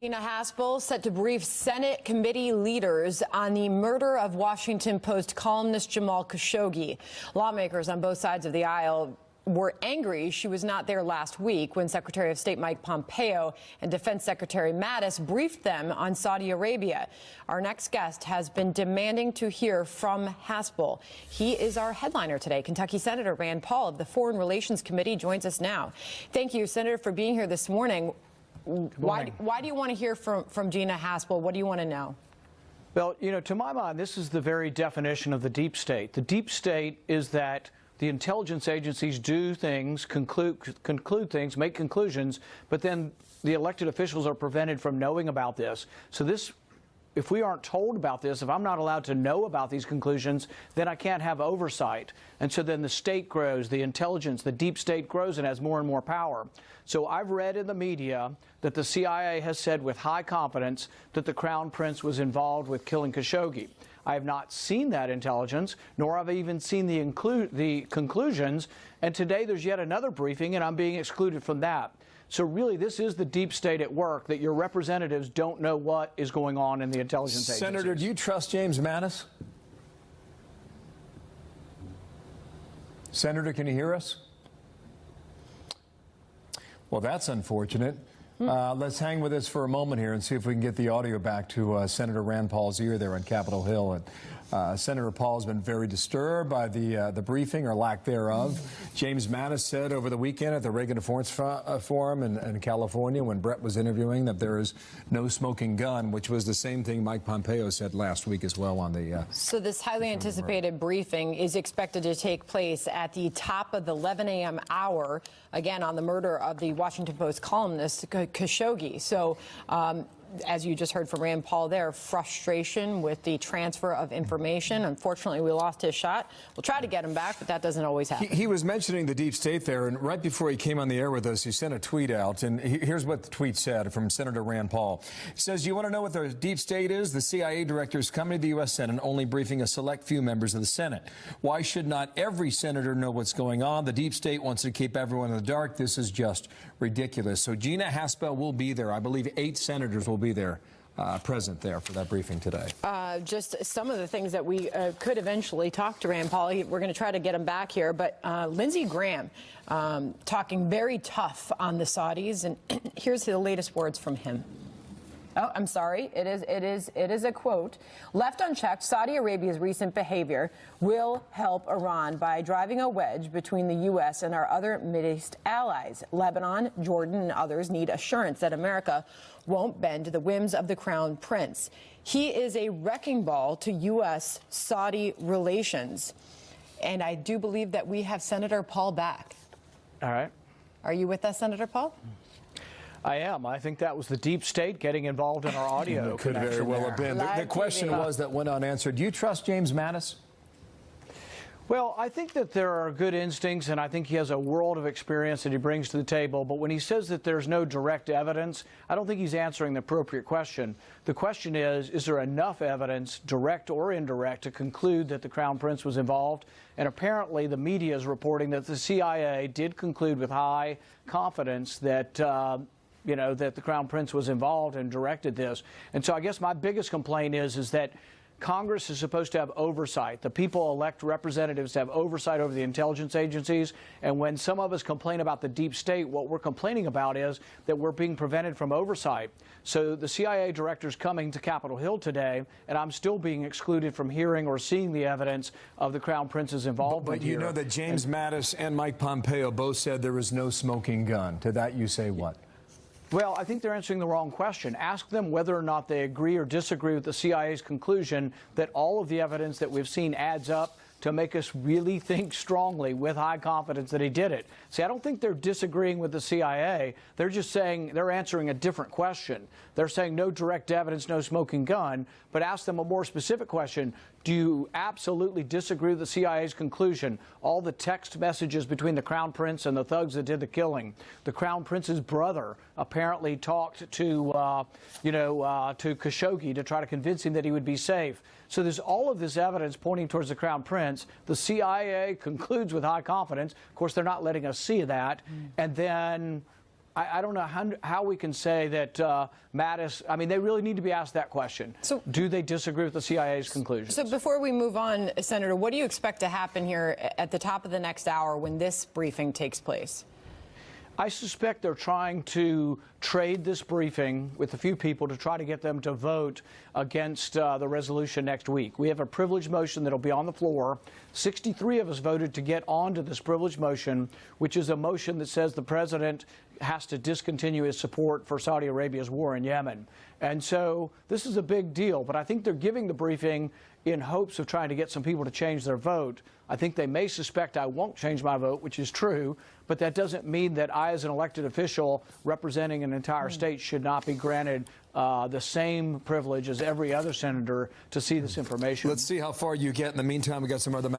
Gina Haspel set to brief Senate committee leaders on the murder of Washington Post columnist Jamal Khashoggi. Lawmakers on both sides of the aisle were angry she was not there last week when Secretary of State Mike Pompeo and Defense Secretary Mattis briefed them on Saudi Arabia. Our next guest has been demanding to hear from Haspel. He is our headliner today. Kentucky Senator Rand Paul of the Foreign Relations Committee joins us now. Thank you, Senator, for being here this morning. Why do you want to hear from Gina Haspel? What do you want to know? Well, you know, to my mind, this is the very definition of the deep state. The deep state is that the intelligence agencies do things, conclude things, make conclusions, but then the elected officials are prevented from knowing about this. So if we aren't told about this, if I'm not allowed to know about these conclusions, then I can't have oversight. And so then the state grows, the intelligence, the deep state grows and has more and more power. So I've read in the media that the CIA has said with high confidence that the Crown Prince was involved with killing Khashoggi. I have not seen that intelligence, nor have I even seen the conclusions. And today there's yet another briefing, and I'm being excluded from that. So really, this is the deep state at work, that your representatives don't know what is going on in the intelligence agencies. Senator, do you trust James Mattis? Senator, can you hear us? Well, that's unfortunate. Let's hang with us for a moment here and see if we can get the audio back to Senator Rand Paul's ear there on Capitol Hill. And Senator Paul has been very disturbed by the briefing or lack thereof. James Mattis said over the weekend at the Reagan Defense Forum in California when Brett was interviewing that there is no smoking gun, which was the same thing Mike Pompeo said last week as well on the... So this highly anticipated briefing is expected to take place at the top of the 11 a.m. hour, again, on the murder of the Washington Post columnist Khashoggi. So as you just heard from Rand Paul there, frustration with the transfer of information. Unfortunately, we lost his shot. We'll try to get him back, but that doesn't always happen. He was mentioning the deep state there, and right before he came on the air with us, he sent a tweet out, and here's what the tweet said from Senator Rand Paul. He says, "You want to know what the deep state is? The CIA director is coming to the U.S. Senate, only briefing a select few members of the Senate. Why should not every senator know what's going on? The deep state wants to keep everyone in the dark. This is just ridiculous." So Gina Haspel will be there. I believe 8 senators will be there, present there for that briefing today. Just some of the things that we could eventually talk to Rand Paul. We're going to try to get him back here. But Lindsey Graham talking very tough on the Saudis. And here's the latest words from him. Oh, I'm sorry. It is a quote. "Left unchecked, Saudi Arabia's recent behavior will help Iran by driving a wedge between the U.S. and our other Middle East allies. Lebanon, Jordan, and others need assurance that America won't bend to the whims of the Crown Prince. He is a wrecking ball to U.S.-Saudi relations." And I do believe that we have Senator Paul back. All right. Are you with us, Senator Paul? I am. I think that was the deep state getting involved in our audio. It could very well have been. The question was that went unanswered. Do you trust James Mattis? Well, I think that there are good instincts, and I think he has a world of experience that he brings to the table. But when he says that there's no direct evidence, I don't think he's answering the appropriate question. The question is there enough evidence, direct or indirect, to conclude that the Crown Prince was involved? And apparently the media is reporting that the CIA did conclude with high confidence that that the Crown Prince was involved and directed this. And so I guess my biggest complaint is that Congress is supposed to have oversight. The people elect representatives to have oversight over the intelligence agencies. And when some of us complain about the deep state, what we're complaining about is that we're being prevented from oversight. So the CIA director's coming to Capitol Hill today, and I'm still being excluded from hearing or seeing the evidence of the Crown Prince's involvement But you know that James Mattis and Mike Pompeo both said there was no smoking gun. To that you say what? Well, I think they're answering the wrong question. Ask them whether or not they agree or disagree with the CIA's conclusion that all of the evidence that we've seen adds up to make us really think strongly with high confidence that he did it. See, I don't think they're disagreeing with the CIA. They're just saying they're answering a different question. They're saying no direct evidence, no smoking gun, but ask them a more specific question. Do you absolutely disagree with the CIA's conclusion? All the text messages between the Crown Prince and the thugs that did the killing. The Crown Prince's brother apparently talked to Khashoggi to try to convince him that he would be safe. So there's all of this evidence pointing towards the Crown Prince. The CIA concludes with high confidence. Of course, they're not letting us see that. And then I don't know how we can say that Mattis, I mean, they really need to be asked that question. So, do they disagree with the CIA's conclusions? So before we move on, Senator, what do you expect to happen here at the top of the next hour when this briefing takes place? I suspect they're trying to trade this briefing with a few people to try to get them to vote against the resolution next week. We have a privilege motion that'll be on the floor. 63 of us voted to get onto this privilege motion, which is a motion that says the president has to discontinue his support for Saudi Arabia's war in Yemen. And so this is a big deal, but I think they're giving the briefing in hopes of trying to get some people to change their vote. I think they may suspect I won't change my vote, which is true, but that doesn't mean that I, as an elected official representing an entire state, should not be granted the same privilege as every other senator to see this information. Let's see how far you get. In the meantime, we got some other